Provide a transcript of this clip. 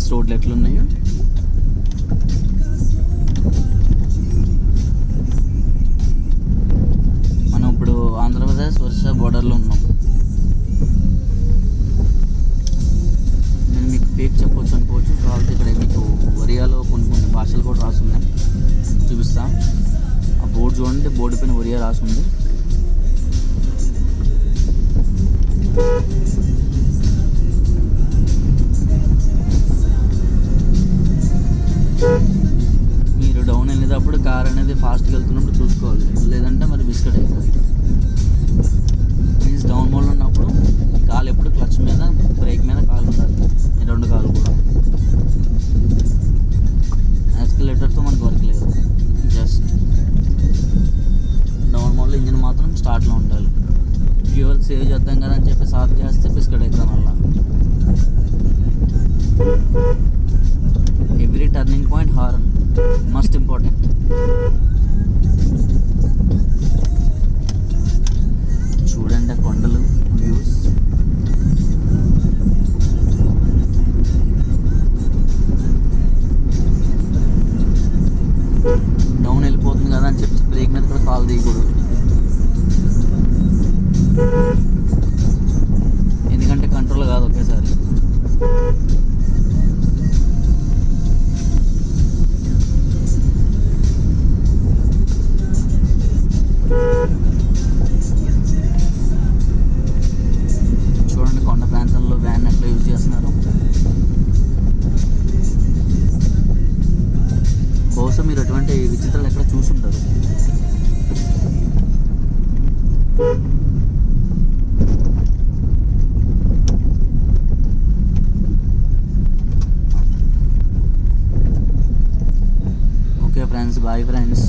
Friends రోడ్లు ఎట్లున్నాయో. మనం ఇప్పుడు ఆంధ్రప్రదేశ్ ఒరిస్సా బోర్డర్లో ఉన్నాం. నేను మీకు ఫేక్ చెప్పొచ్చు అనుకోవచ్చు, కాకపోతే ఇక్కడ మీకు ఒరియాలో కొన్ని భాషలు కూడా రాసున్నాయి, చూపిస్తా. ఆ బోర్డు చూడండి, బోర్డు పైన ఒరియా రాసుంది. మీరు డౌన్ వెళ్ళేటప్పుడు కార్ అనేది ఫాస్ట్గా వెళ్తున్నప్పుడు చూసుకోవాలి, లేదంటే మరి బిస్కెట్ అవుతుంది. మీన్స్ డౌన్ మోడ్లో ఉన్నప్పుడు ఈ కాలు ఎప్పుడు క్లచ్ మీద, బ్రేక్ మీద కాలు ఉండాలి, ఈ రెండు కాలు కూడా. యాక్సిలరేటర్తో మనకు వర్క్ లేదు, జస్ట్ డౌన్ మోడ్లో ఇంజిన్ మాత్రం స్టార్ట్లో ఉండాలి. ఫ్యూయల్ సేవ్ చేద్దాం కదా అని చెప్పి సాఫ్ చేస్తే బిస్కెట్ అవుతాం వల్ల. Every turning point horn must important. చూడండి కొండలు వ్యూస్. డౌన్ వెళ్ళిపోతుంది కదా అని చెప్పి బ్రేక్ మీద కూడా కాలు తీయకూడదు, ఎందుకంటే కంట్రోల్ కాదు ఒకేసారి. చూడండి కొండ ప్రాంతంలో వ్యాన్ ఎట్లా యూజ్ చేస్తున్నారు. బహుశా మీరు అటువంటి విచిత్రాలు ఎక్కడ చూసుంటారు. Okay friends, boy friends.